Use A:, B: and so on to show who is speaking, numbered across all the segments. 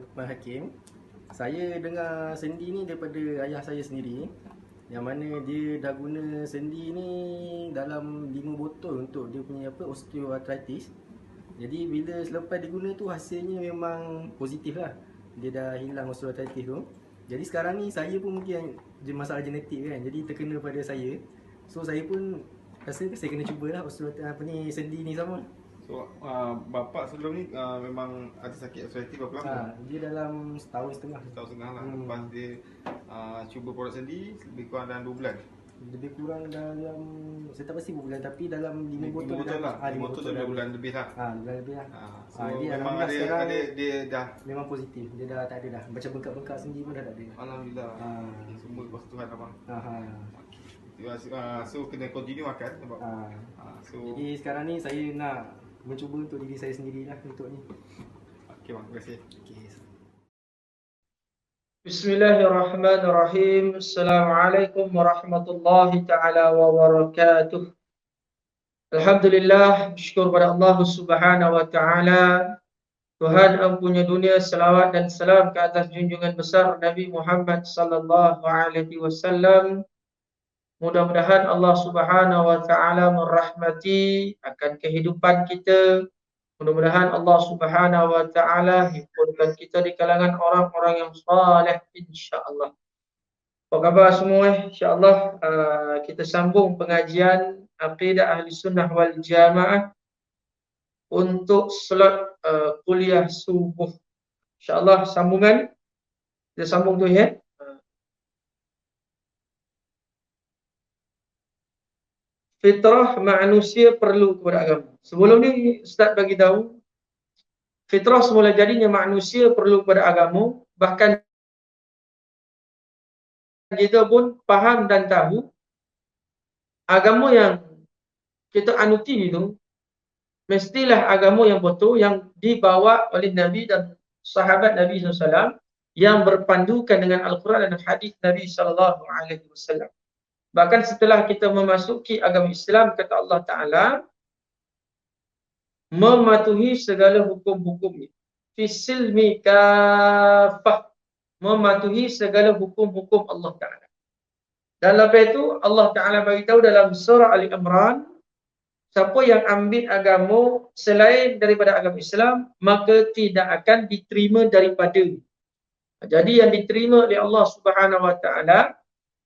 A: Lukman Hakim. Saya dengar sendi ni daripada ayah saya sendiri, yang mana dia dah guna sendi ni dalam 5 botol untuk dia punya osteoarthritis. Jadi bila selepas diguna tu hasilnya memang positif lah. Dia dah hilang osteoarthritis tu. Jadi sekarang ni saya pun mungkin masalah genetik kan. Jadi terkena pada saya. So saya pun rasa saya kena cubalah sendi ni sama.
B: So, bapak sebelum ni memang ada sakit arthritis berapa lama?
A: Dia dalam setahun setengah.
B: Setahun setengah lah. Lepas dia cuba produk sendi lebih kurang dalam 2 bulan.
A: Lebih kurang dalam, saya tak pasti berapa bulan, tapi dalam 5 botol
B: lah. 5 botol dah 2 bulan lebih lah.
A: 2 bulan lebih lah.
B: So memang ada dia dah
A: Memang positif. Dia dah tak ada dah. Macam bengkak-bengkak sendi pun dah tak ada.
B: Alhamdulillah. Semua kuasa Tuhan abang. So kena continue makan sebab
A: Jadi sekarang ni saya nak mencuba untuk diri saya sendirilah untuk ni.
B: Okey bang, terima kasih.
C: Bismillahirrahmanirrahim. Assalamualaikum warahmatullahi ta'ala wabarakatuh. Alhamdulillah, bersyukur pada Allah subhanahu wa ta'ala, Tuhan empunya dunia, salawat dan salam ke atas junjungan besar Nabi Muhammad sallallahu alaihi wasallam. Mudah-mudahan Allah subhanahu wa ta'ala merahmati akan kehidupan kita. Mudah-mudahan Allah subhanahu wa ta'ala himpunkan kita di kalangan orang-orang yang saleh, insya-Allah. Apa khabar semua? InsyaAllah kita sambung pengajian Aqidah Ahli Sunnah wal Jamaah untuk slot kuliah subuh. InsyaAllah sambungan. Kita sambung tu ya. Fitrah manusia perlu kepada agama. Sebelum ni Ustaz bagi tahu, fitrah semula jadinya manusia perlu kepada agama. Bahkan kita pun faham dan tahu agama yang kita anuti itu mestilah agama yang betul, yang dibawa oleh Nabi dan sahabat Nabi SAW, yang berpandukan dengan Al-Quran dan hadis Nabi SAW. Bahkan setelah kita memasuki agama Islam, kata Allah Ta'ala, mematuhi segala hukum-hukumnya. Fisilmi kafah, mematuhi segala hukum-hukum Allah Ta'ala. Dan lepas itu Allah Ta'ala beritahu dalam surah Ali Imran, siapa yang ambil agama selain daripada agama Islam, maka tidak akan diterima daripada. Jadi yang diterima oleh Allah Subhanahu Wa Ta'ala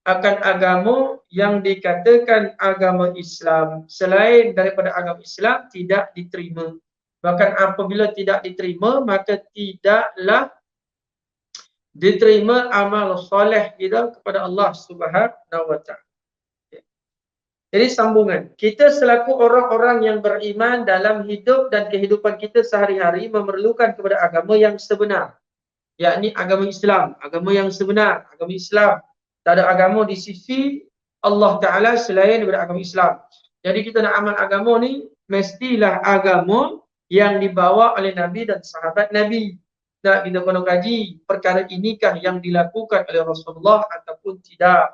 C: akan agama yang dikatakan agama Islam. Selain daripada agama Islam tidak diterima. Bahkan apabila tidak diterima, maka tidaklah diterima amal soleh kita kepada Allah Subhanahu Wa Ta'ala. Jadi sambungan, kita selaku orang-orang yang beriman dalam hidup dan kehidupan kita sehari-hari memerlukan kepada agama yang sebenar, yakni agama Islam, agama yang sebenar, agama Islam. Tak ada agama di sisi Allah Ta'ala selain daripada agama Islam. Jadi kita nak amal agama ni, mestilah agama yang dibawa oleh Nabi dan sahabat Nabi. Tak, kita kena kaji perkara inikah yang dilakukan oleh Rasulullah ataupun tidak.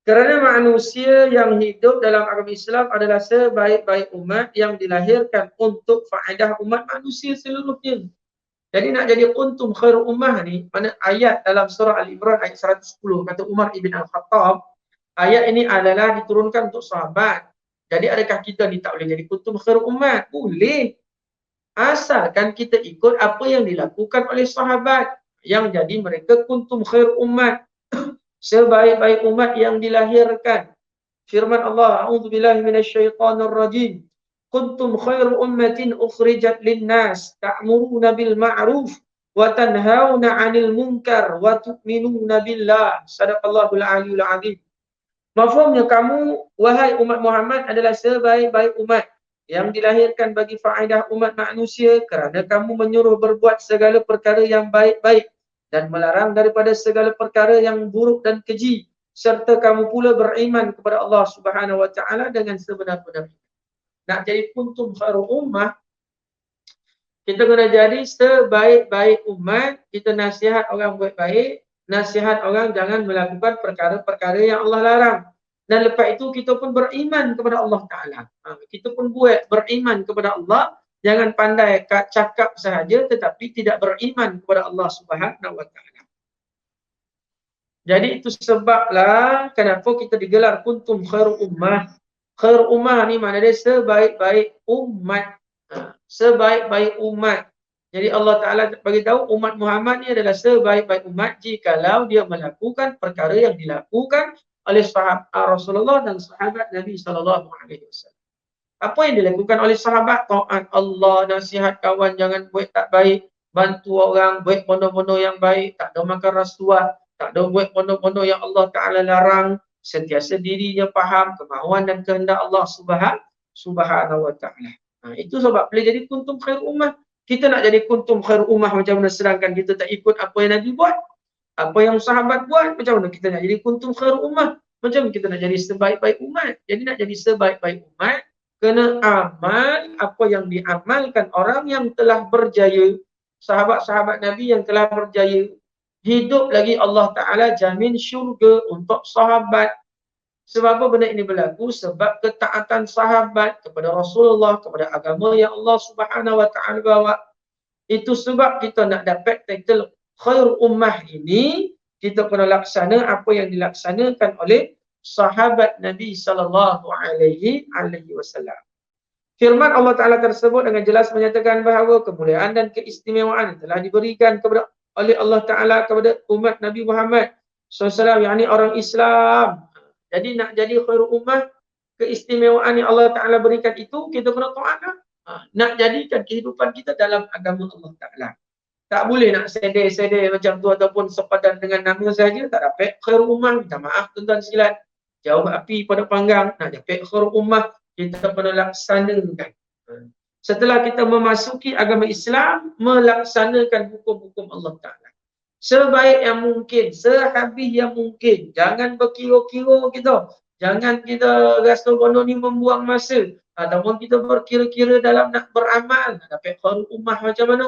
C: Kerana manusia yang hidup dalam agama Islam adalah sebaik-baik umat yang dilahirkan untuk faedah umat manusia seluruhnya. Jadi nak jadi kuntum khairu ummah ni, mana ayat dalam surah Al-Imran ayat 110, kata Umar ibn Al-Khattab, ayat ini adalah diturunkan untuk sahabat. Jadi adakah kita ni tak boleh jadi kuntum khairu ummah? Boleh. Asalkan kita ikut apa yang dilakukan oleh sahabat, yang jadi mereka kuntum khairu ummah, sebaik-baik umat yang dilahirkan. Firman Allah, a'udzubillahi minasyaitonirrajim. Kuntum khairu ummatin ukhrijat linnas ta'muruna bil ma'ruf wa tanhauna 'anil munkar wa tu'minuna billah. Sadaqallahul aliyyul azim. Mafhumnya kamu wahai umat Muhammad adalah sebaik-baik umat yang dilahirkan bagi faedah umat manusia kerana kamu menyuruh berbuat segala perkara yang baik-baik dan melarang daripada segala perkara yang buruk dan keji, serta kamu pula beriman kepada Allah Subhanahu Wa Ta'ala dengan sebenar-benarnya. Nak jadi kuntum khairu ummah, kita kena jadi sebaik-baik umat. Kita nasihat orang buat baik, nasihat orang jangan melakukan perkara-perkara yang Allah larang. Dan lepas itu kita pun beriman kepada Allah Ta'ala. Kita pun beriman kepada Allah Jangan pandai cakap sahaja tetapi tidak beriman kepada Allah Subhanahu wa taala. Jadi itu sebablah kenapa kita digelar kuntum khairu ummah. Khairu ummah ni makna dia sebaik-baik umat. Sebaik-baik umat. Jadi Allah Ta'ala bagi tahu umat Muhammad ni adalah sebaik-baik umat jikalau dia melakukan perkara yang dilakukan oleh sahabat Rasulullah dan sahabat Nabi SAW. Apa yang dilakukan oleh sahabat? Taat Allah, nasihat kawan jangan buat tak baik, bantu orang, buat bono-bono yang baik, tak ada makan rasuah, tak ada buat bono-bono yang Allah Ta'ala larang, sentiasa dirinya faham kemahuan dan kehendak Allah Subhanahu wa Ta'ala. Itu sebab boleh jadi kuntum khair ummah. Kita nak jadi kuntum khair ummah macam mana sedangkan kita tak ikut apa yang Nabi buat, apa yang sahabat buat, macam mana kita nak jadi kuntum khair ummah? Macam kita nak jadi sebaik-baik umat. Jadi nak jadi sebaik-baik umat, kena amal apa yang diamalkan orang yang telah berjaya, sahabat-sahabat Nabi yang telah berjaya. Hidup lagi Allah Ta'ala jamin syurga untuk sahabat. Sebab apa benda ini berlaku? Sebab ketaatan sahabat kepada Rasulullah, kepada agama yang Allah Subhanahu wa Ta'ala bawa. Itu sebab kita nak dapat title khair ummah ini, kita kena laksana apa yang dilaksanakan oleh sahabat Nabi sallallahu alaihi wasallam. Firman Allah Ta'ala tersebut dengan jelas menyatakan bahawa kemuliaan dan keistimewaan telah diberikan kepada oleh Allah Ta'ala kepada umat Nabi Muhammad SAW, yakni orang Islam. Jadi nak jadi khairul ummah, keistimewaan yang Allah Ta'ala berikan itu kita kena taat. Nak jadikan kehidupan kita dalam agama Allah Ta'ala. Tak boleh nak sedih-sedih macam tu ataupun sepadan dengan nama saja tak dapat khairul ummah. Minta maaf tuan-tuan silat. Jauh api pada panggang, nak dapat khairul ummah kita perlu laksanakan. Setelah kita memasuki agama Islam, melaksanakan hukum-hukum Allah Ta'ala sebaik yang mungkin, sehabis yang mungkin. Jangan berkira-kira kita. Jangan kita rasa bodoh ni membuang masa. Ataupun kita berkira-kira dalam nak beramal. Nak dapat khairul ummah macam mana.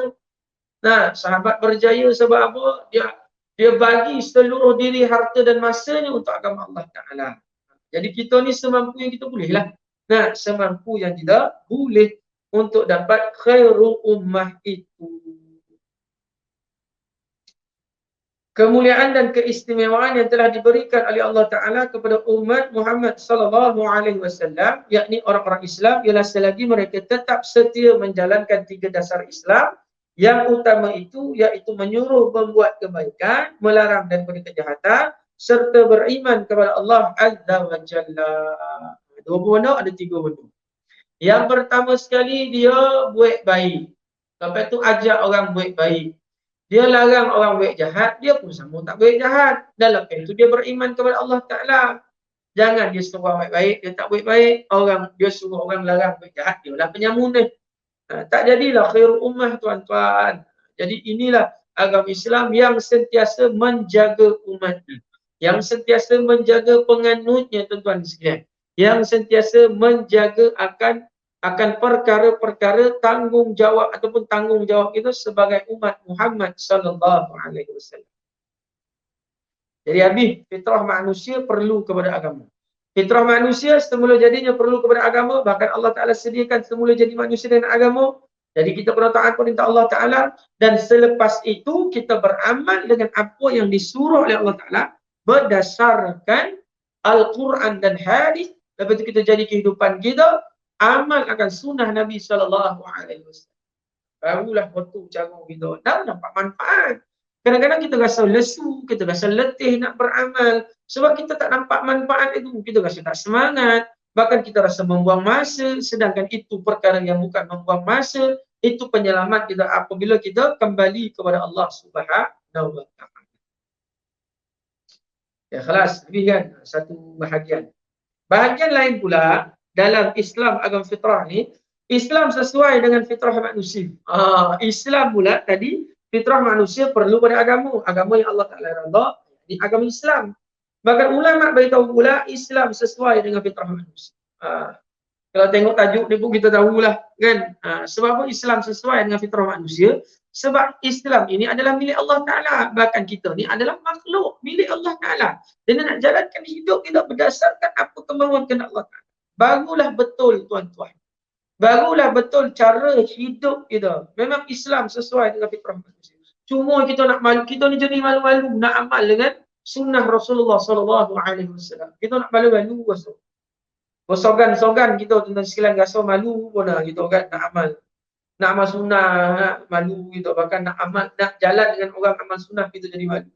C: Nah, sahabat berjaya sebab apa? Dia bagi seluruh diri, harta dan masanya untuk agama Allah Ta'ala. Jadi kita ni semampu yang kita boleh lah. Nah, semampu yang kita boleh untuk dapat khairul ummah itu. Kemuliaan dan keistimewaan yang telah diberikan oleh Allah Ta'ala kepada umat Muhammad sallallahu alaihi wasallam, yakni orang-orang Islam, ialah selagi mereka tetap setia menjalankan 3 dasar Islam. Yang utama itu iaitu menyuruh membuat kebaikan, melarang daripada kejahatan, serta beriman kepada Allah Azza wa Jalla. 2 benda, ada 3 benda. Yang pertama sekali dia buat baik. Lepas tu ajak orang buat baik. Dia larang orang buat jahat, dia pun sama tak buat jahat. Dan lepas tu dia beriman kepada Allah Ta'ala. Jangan dia suruh orang buat baik, dia tak buat baik. Dia suruh orang larang buat jahat, dia lah penyamunah. Tak jadilah khairul ummah tuan-tuan. Jadi inilah agama Islam yang sentiasa menjaga umatnya. Yang sentiasa menjaga penganutnya tuan-tuan sekalian. Yang sentiasa menjaga akan perkara-perkara tanggungjawab ataupun tanggungjawab kita sebagai umat Muhammad sallallahu alaihi wasallam. Jadi habis fitrah manusia perlu kepada agama. Fitrah manusia semula jadinya perlu kepada agama, bahkan Allah Ta'ala sediakan semula jadi manusia dengan agama. Jadi kita perlu taat perintah Allah Ta'ala dan selepas itu kita beramal dengan apa yang disuruh oleh Allah Ta'ala berdasarkan Al-Quran dan hadis. Lepas itu kita jadi kehidupan kita amal akan sunnah Nabi sallallahu alaihi wasallam. Barulah betul cara kita dan nampak manfaat. Kadang-kadang kita rasa lesu, kita rasa letih nak beramal sebab kita tak nampak manfaat itu. Kita rasa tak semangat, bahkan kita rasa membuang masa, sedangkan itu perkara yang bukan membuang masa, itu penyelamat kita apabila kita kembali kepada Allah Subhanahu wa Ta'ala. Ya, kelas lebih kan satu bahagian. Bahagian lain pula dalam Islam agama fitrah ni, Islam sesuai dengan fitrah manusia. Islam pula tadi fitrah manusia perlu pada agama yang Allah Ta'ala redha, ini agama Islam. Bahkan ulama beritahu pula Islam sesuai dengan fitrah manusia. Kalau tengok tajuk ni pun kita tahulah kan. Sebab apa Islam sesuai dengan fitrah manusia? Sebab Islam ini adalah milik Allah Ta'ala. Bahkan kita ni adalah makhluk milik Allah Ta'ala. Dan nak jalankan hidup kita berdasarkan apa kemauan kehendak Allah Ta'ala. Barulah betul tuan-tuan. barulah betul cara hidup kita. Memang Islam sesuai dengan fitrah manusia. Cuma kita nak malu, kita ni jadi malu-malu nak amal dengan sunnah Rasulullah sallallahu alaihi wasallam. Kita nak malu-malu besok. Bersogan-sogan kita tentang sekalian rasa malu pun kita kan nak amal. Nak amal sunnah, nak malu kita, bahkan nak amal, nak jalan dengan orang amal sunnah kita jadi malu.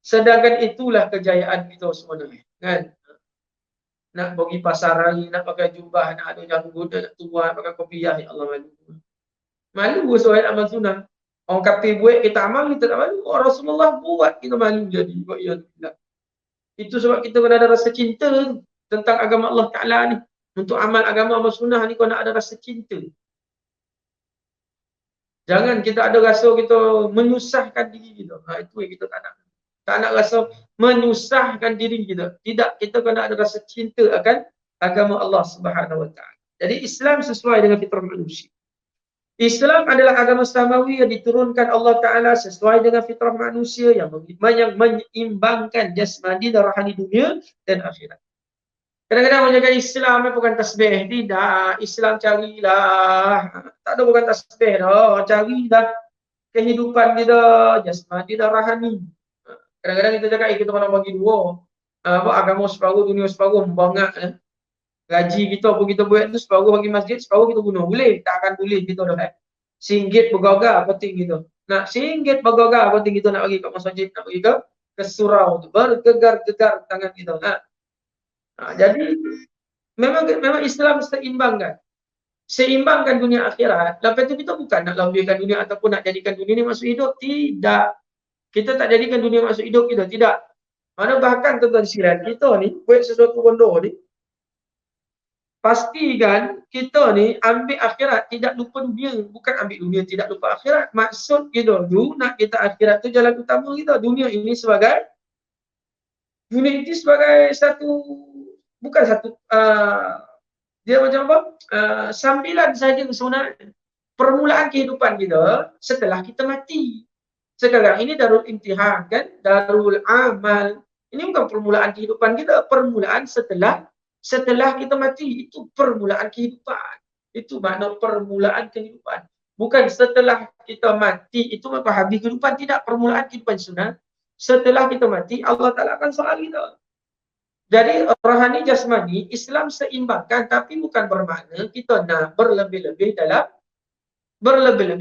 C: Sedangkan itulah kejayaan kita sebenarnya, kan? Nak pergi pasar raya, nak pakai jubah, nak ada janggut, nak tuan pakai kopiah, ya Allah malu. Malu soal amal sunnah. Orang kata buat kita amal, kita tak malu. Orang Rasulullah buat, kita malu jadi. Itu sebab kita kena ada rasa cinta tentang agama Allah Ta'ala ni. Untuk amal agama, amal sunnah ni kau nak ada rasa cinta. Jangan kita ada rasa kita menyusahkan diri kita. Itu yang kita tak nak. Tak nak rasa menyusahkan diri kita. Tidak, kita kena ada rasa cinta akan agama Allah Subhanahu Wa Ta'ala. Jadi Islam sesuai dengan fitrah manusia. Islam adalah agama samawi yang diturunkan Allah Ta'ala sesuai dengan fitrah manusia yang menyeimbangkan jasmani dan rohani dunia dan akhirat. Kadang-kadang menjaga Islam bukan tasbih. Tidak, Islam carilah. Tak ada bukan tasbih dah. Carilah kehidupan kita, jasmani dan rohani. Kadang-kadang kita cakap, kita kena bagi dua. Agama separuh, dunia separuh, membangak. Gaji kita pun kita buat tu, separuh bagi masjid, separuh kita guna. Boleh? Tak akan boleh kita dah. RM1 bergagal penting kita. Nak RM1 bergagal penting kita nak bagi kat masjid, nak bagi ke surau tu. Bergegar-gegar tangan kita. Jadi, memang Islam seimbangkan. Seimbangkan dunia akhirat. Lepas tu kita bukan nak lambirkan dunia ataupun nak jadikan dunia ni masuk hidup. Tidak. Kita tak jadikan dunia masuk hidup kita. Tidak. Mana bahkan tuan-tuan sekalian, kita ni buat sesuatu benda ni, pastikan kita ni ambil akhirat, tidak lupa dunia. Bukan ambil dunia, tidak lupa akhirat. Maksud kita tu, nak kita akhirat tu jalan utama kita. Dunia ini sebagai satu, bukan satu, dia macam apa? Sambilan saja sebenarnya. Permulaan kehidupan kita setelah kita mati. Sekarang ini darul imtihan, kan? Darul amal. Ini bukan permulaan kehidupan kita. Permulaan setelah kita mati. Itu permulaan kehidupan. Itu makna permulaan kehidupan. Bukan setelah kita mati, itu maka habis kehidupan. Tidak, permulaan kehidupan sunnah. Setelah kita mati, Allah Ta'ala akan soal kita. Jadi rohani jasmani, Islam seimbangkan, tapi bukan bermakna kita nak berlebih-lebih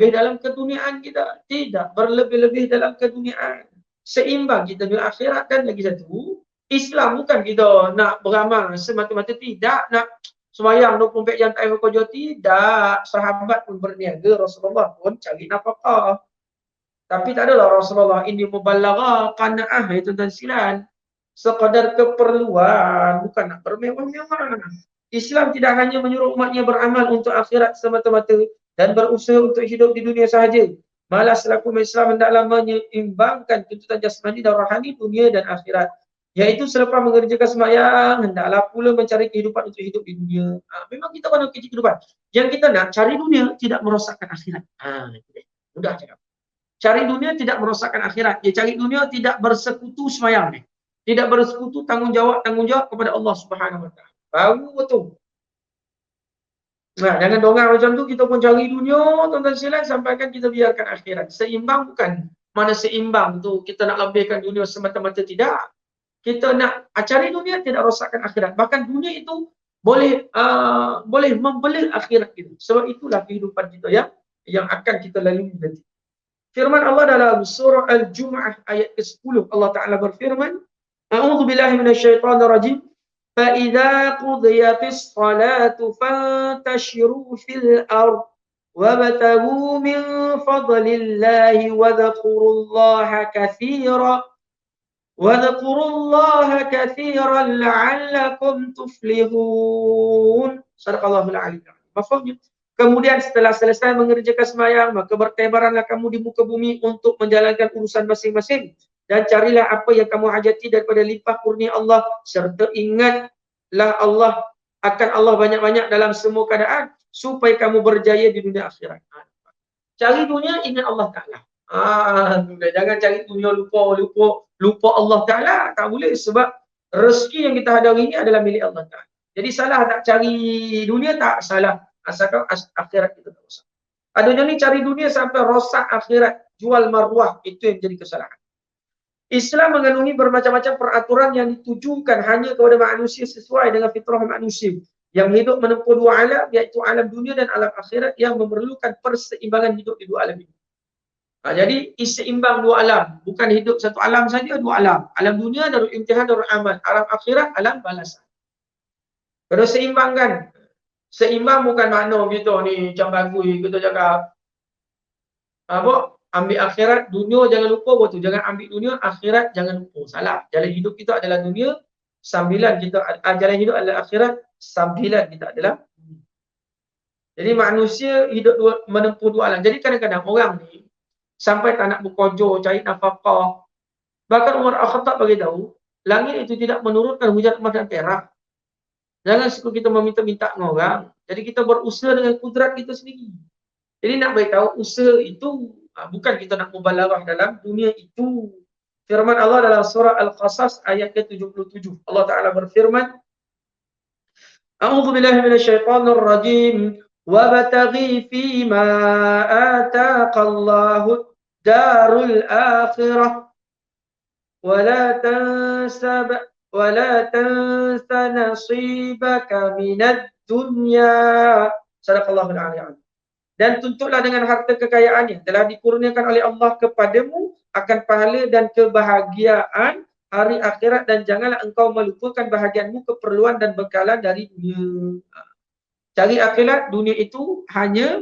C: dalam keduniaan kita. Tidak, berlebih-lebih dalam keduniaan. Seimbang kita di akhirat. Dan lagi satu, Islam bukan kita nak beramal semata-mata. Tidak, nak sembahyang 24 jam tak kerja. Tidak, sahabat pun berniaga, Rasulullah pun cari nafkah. Tapi tak adalah Rasulullah ini mubalagha qanaah, itu dan silan. Sekadar keperluan, bukan nak bermewah-mewah. Islam tidak hanya menyuruh umatnya beramal untuk akhirat semata-mata dan berusaha untuk hidup di dunia sahaja. Malah selaku Islam hendaklah menyeimbangkan tuntutan jasmani dan rohani dunia dan akhirat. Iaitu selepas mengerjakan sembahyang, hendaklah pula mencari kehidupan untuk hidup di dunia. Memang kita kena cari kehidupan. Yang kita nak cari dunia tidak merosakkan akhirat. Mudah cakap. Cari dunia tidak merosakkan akhirat. Cari dunia tidak bersekutu sembahyang. Tidak bersekutu tanggungjawab kepada Allah Subhanahu Wa Taala. Baru betul. Nah, jangan dongeng macam tu, kita pun cari dunia, tuan-tuan sekalian, sampaikan kita biarkan akhirat. Seimbang bukan mana seimbang tu kita nak lebihkan dunia semata-mata, tidak. Kita nak cari dunia tidak rosakkan akhirat. Bahkan dunia itu boleh membeli akhirat kita. Sebab itulah kehidupan kita yang akan kita lalui nanti. Firman Allah dalam surah Al-Jumu'ah ayat ke-10, Allah Ta'ala berfirman, A'udzu billahi minasyaitonir rajim. فَإِذَا قُضِيَتِ الصَّلَاةُ فَانْتَشِرُوا فِي الْأَرْضِ وَابْتَغُوا مِنْ فَضْلِ اللَّهِ وَاذْكُرُوا اللَّهَ كَثِيرًا لَعَلَّكُمْ تُفْلِحُونَ. Sadaqallahul Aliyyil Azim. Maksudnya, kemudian setelah selesai mengerjakan sembahyang, maka bertebaranlah kamu di muka bumi untuk menjalankan urusan masing-masing. Dan carilah apa yang kamu hajati daripada limpah kurnia Allah. Serta ingatlah Allah banyak-banyak dalam semua keadaan. Supaya kamu berjaya di dunia akhirat. Cari dunia, ingat Allah Ta'ala. Jangan cari dunia lupa Allah Ta'ala. Tak boleh, sebab rezeki yang kita hadapi ini adalah milik Allah Ta'ala. Jadi salah nak cari dunia tak salah. Asalkan akhirat kita tak rosak. Adanya ni cari dunia sampai rosak akhirat, jual maruah, itu yang jadi kesalahan. Islam mengandungi bermacam-macam peraturan yang ditujukan hanya kepada manusia sesuai dengan fitrah manusia yang hidup menempuh dua alam, iaitu alam dunia dan alam akhirat yang memerlukan perseimbangan hidup di dua alam ini. Jadi seimbang dua alam, bukan hidup satu alam saja, dua alam. Alam dunia darul imtihan, darul amal, alam akhirat alam balasan. Kena seimbangkan. Seimbang bukan makna kita ni macam bagus kita cakap apa, ambil akhirat, dunia jangan lupa, betul, jangan ambil dunia, akhirat jangan lupa. Salah. Jalan hidup kita adalah dunia, sambilan kita jalan hidup adalah akhirat, sambilan kita adalah dunia. Jadi manusia hidup menempuh dua alam. Jadi kadang-kadang orang ni sampai tak nak berkojo, cari nafkah. Bahkan Umar Al-Khattab bagi tahu, langit itu tidak menurunkan hujan emas dan perak. Jangan suka kita meminta-minta dengan orang. Jadi kita berusaha dengan kudrat kita sendiri. Jadi nak beritahu usaha itu bukan kita nak mubalarah dalam dunia itu. Firman Allah dalam surah Al-Qasas ayat ke-77. Allah Ta'ala berfirman, A'udzu billahi minasyaitonir rajim. Wabtaghi fima ataqallahu darul akhirah ولا تنس نصيبك من الدنيا. Sadaqallahul a'lam. Dan tuntutlah dengan harta kekayaan yang telah dikurniakan oleh Allah kepadamu akan pahala dan kebahagiaan hari akhirat, dan janganlah engkau melupakan bahagianmu, keperluan dan bekalan dari dunia. Cari akhirat, dunia itu hanya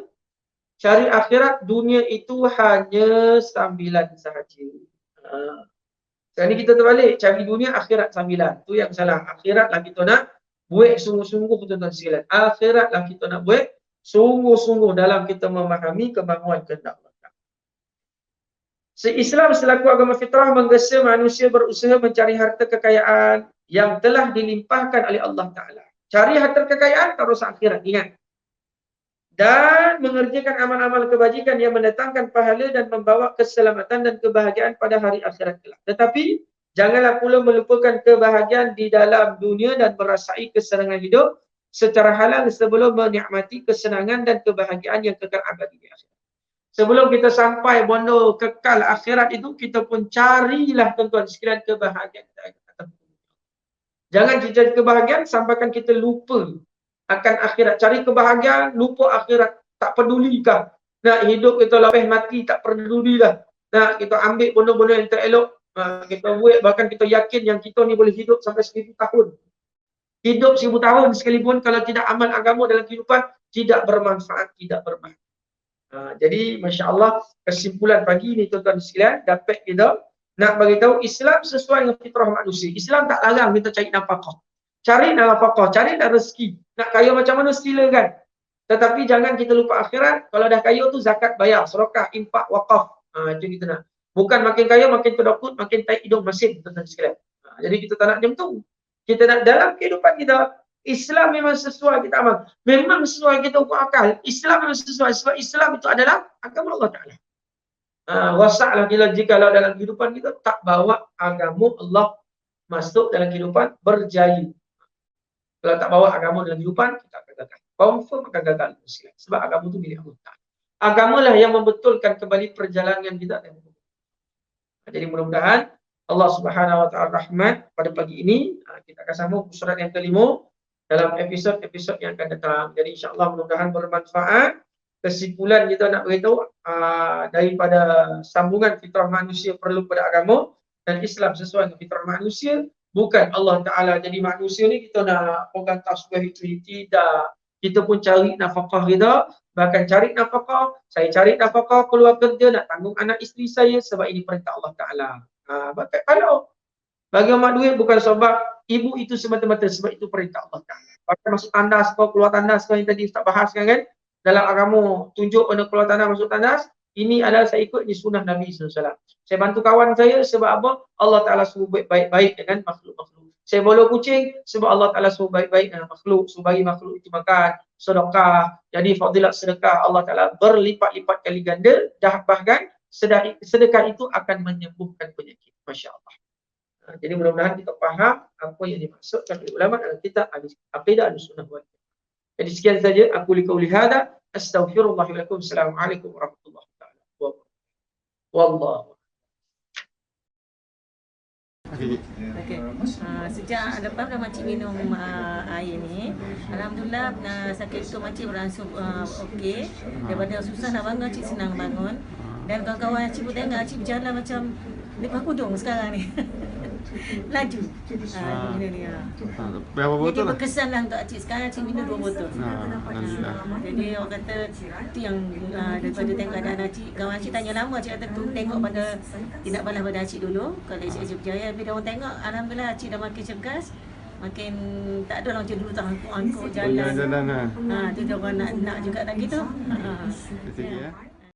C: sambilan sahaja. Sekarang ni kita terbalik, cari dunia, akhirat sambilan. Tu yang salah. Akhirat lah kita nak buat sungguh-sungguh, tuan-tuan sekalian. Akhirat lah kita nak buat sungguh-sungguh dalam kita memahami kemahuan kehendak Allah. Se-Islam selaku agama fitrah menggesa manusia berusaha mencari harta kekayaan yang telah dilimpahkan oleh Allah Ta'ala. Cari harta kekayaan, terus akhirat, ingat. Dan mengerjakan amal-amal kebajikan yang mendatangkan pahala dan membawa keselamatan dan kebahagiaan pada hari akhirat kelak. Tetapi janganlah pula melupakan kebahagiaan di dalam dunia dan merasai kesenangan hidup secara halal sebelum menikmati kesenangan dan kebahagiaan yang kekal abadi di akhirat. Sebelum kita sampai benda kekal akhirat itu, kita pun carilah tuan-tuan sekalian kebahagiaan. Jangan kita cari kebahagiaan sampaikan kita lupa akan akhirat. Cari kebahagiaan, lupa akhirat. Tak pedulikah? Nak hidup kita lepas mati, tak pedulilah. Nak kita ambil benda-benda yang tak elok. Kita buat, bahkan kita yakin yang kita ni boleh hidup sampai 1000 tahun. Hidup 1000 tahun sekalipun kalau tidak amal agama dalam kehidupan, tidak bermanfaat, tidak bermanfaat. Jadi Masya Allah, kesimpulan pagi ni tuan-tuan sekalian, dapat kita nak beritahu Islam sesuai dengan fitrah manusia. Islam tak larang kita cari nafkah. Cari nafkah, cari rezeki. Nak kaya macam mana silakan. Tetapi jangan kita lupa akhirat. Kalau dah kaya tu zakat bayar, sedekah, infak, wakaf. Itu kita nak. Bukan makin kaya makin pedokut, makin taik hidung masin, tuan-tuan sekalian. Jadi kita tak nak macam tu. Kita nak dalam kehidupan kita, Islam memang sesuai kita amal. Memang sesuai kita ukur akal. Islam memang sesuai. Sebab Islam itu adalah agama Allah Ta'ala. Wasaklah jika dalam kehidupan kita tak bawa agama Allah masuk dalam kehidupan, berjaya. Kalau tak bawa agama dalam kehidupan, kita akan gagal. Confirm akan gagal. Sebab agama itu milik Allah Ta'ala. Agamalah yang membetulkan kembali perjalanan kita. Jadi mudah-mudahan Allah Subhanahu Wa Ta'ala rahmat pada pagi ini. Kita akan sambung surat yang kelima dalam episod-episod yang akan datang. Jadi insyaAllah mudah-mudahan bermanfaat. Kesimpulan kita nak beritahu daripada sambungan fitrah manusia perlu pada agama dan Islam sesuai dengan fitrah manusia. Bukan Allah Ta'ala jadi manusia ni kita nak pegang tasbih itu, tidak. Kita pun cari nafkah kita, bahkan cari nafkah, saya cari nafkah keluar kerja nak tanggung anak isteri saya sebab ini perintah Allah Ta'ala. Bahkan kalau bagi mak duit bukan sebab ibu itu semata-mata, sebab itu perintah Allah Ta'ala. Bahkan masuk tandas kau, keluar tandas kau yang tadi Ustaz bahaskan kan, dalam agama tunjuk pada keluar tandas, masuk tandas, ini adalah saya ikut, ini sunnah Nabi SAW. Saya bantu kawan saya sebab apa? Allah Ta'ala suruh baik-baik dengan makhluk-makhluk. Saya bawa kucing sebab Allah Ta'ala suruh baik-baik dengan makhluk. Suruh bagi makhluk itu makan, sedekah. Jadi fadilat sedekah Allah Ta'ala berlipat-lipat kali ganda. Dah bahkan sedekah itu akan menyembuhkan penyakit. Masya Allah. Jadi mudah-mudahan kita faham apa yang dimaksudkan oleh ulama dalam kitab Aqidah Ahlussunnah wal Jamaah. Jadi sekian saja aku liqauli hada. Astaghfirullah wa lakum. Assalamualaikum warahmatullahi wabarakatuh. Wallahu.
B: Okey.
D: Okey. Sejak lepas dah makcik minum air ni, alhamdulillah sakit itu makcik beransur okey. Daripada susah nak bangun, makcik senang bangun. Dan kawan-kawan makcik pun tengok makcik berjalan macam lepas kudung sekarang ni. Laju. Benda ni.
B: Berapa
D: Jadi
B: botol lah?
D: berkesan lah untuk makcik. Sekarang makcik minum 2 botol.
B: Alhamdulillah.
D: Jadi orang kata tu yang daripada tengok keadaan Acik, kawan Acik tanya lama, Acik kata tu tengok pada tindak balas pada Acik dulu. Kalau Acik berjaya, bila orang tengok alhamdulillah Acik dah makin cergas, makin tak ada lah macam dulu tak angkut jalan.
B: Jalan-jalan lah.
D: Tu dia orang nak juga tak gitu.
B: Sikit ya.